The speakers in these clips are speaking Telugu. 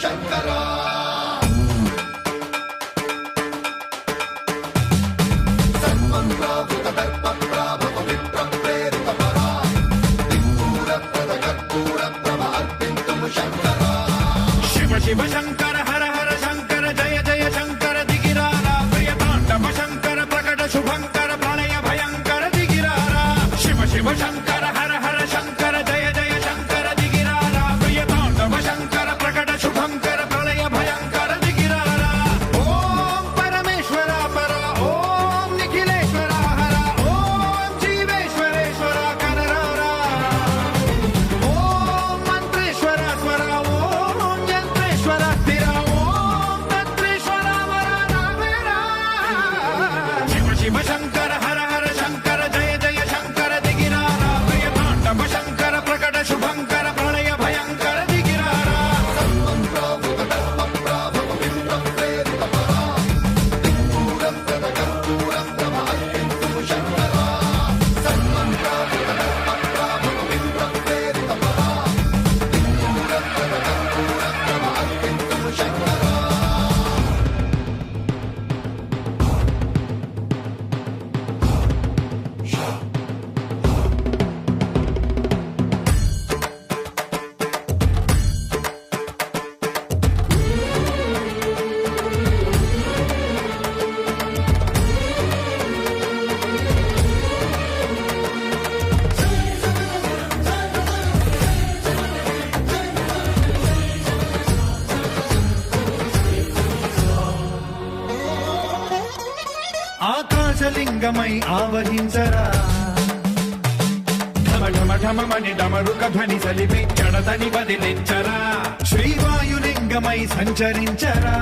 శంకరా శివ శంకర హర హర శంకర జయ జయ శంకర దిగిరారా ప్రియతాండవ శంకర ప్రకట శుభంకర ప్రళయ భయంకర దిగిరారా శివ శివ శంకర హర హర శంకర జయ జయ శంకర దిగిరారా ప్రియతాండవ శంకర ప్రకట శుభంకర ప్రళయ భయంకర దిగిరారా ఓం పరమేశ్వర పర ఓం నిఖిలేశ్వర హర ఓం జీవేశ్వరేశ్వర కరరారా ఓం మంత్రేశ్వర స్వర ఓం యంత్రేశ్వర స్థిర ఓం తంత్రేశ్వర వర రామేరా శివ శివ శంకర హర హర శంకర జయ జయ శంకర దిగిరారా ప్రియతాండవ శంకర ప్రకట శుభంకర ప్రళయ భయంకర దిగిరారా ఆకాశలింగమై ఆవహించరా ఢమ ఢమ ఢమమని డమరుక ధ్వని సలిపి జడదని వదిలించరా శ్రీవాయులింగమై సంచరించరా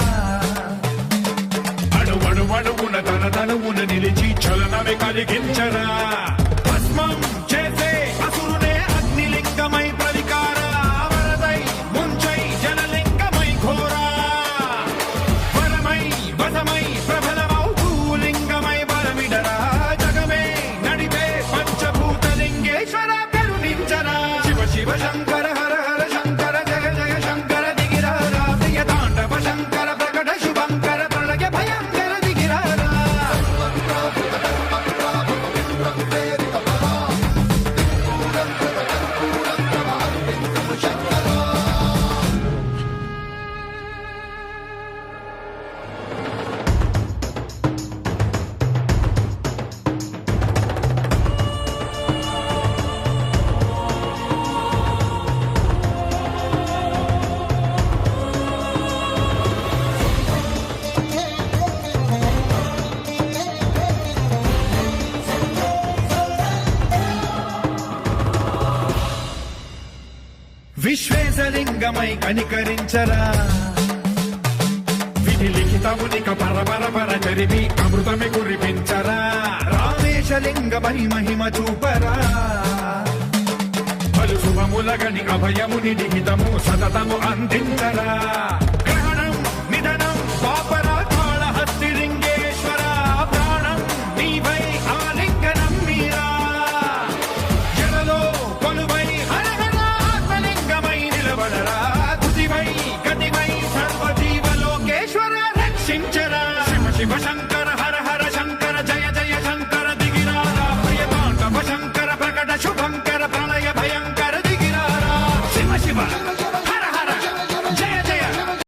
అణువణువున తన తనువున నిలిచి చలనమే కలిగించరా భస్మం చేసే అసురునే అగ్నిలింగమై ప్రవికార వరదై ముంచై జనలింగమై ఘోరా వరమై వసమై ప్రబలమౌ భూలింగమై బలమిడరా జగమే నడిపే పంచభూతలింగేశ్వర కరుణించరా శివ శివ శంకర హర హర శంకర జయ జయ శంకర దిగిరారా ప్రియతాండవ శంకర ప్రకట శుభంకర ప్రళయ భయంకర దిగిరారా విశ్వేశలింగమై కనికరించరా విధి లిఖితమునిక పరపర చరివి అమృతమి కురిపించరా రామేశలింగమై మహిమ చూపరా పలు శుభములగని అభయముని లిఖితము సతతము అందించరా గ్రహణం నిధనం పాపరా కాళహస్తి లింగేశ్వర ప్రాణం నీవై ఆలింగనం మీరా జలలో కొలువై హర హర ఆత్మలింగమై నిలబడరా తుదివై గతివై సర్వజీవలోకేశ్వర రక్షించరా శివ శివ శంకర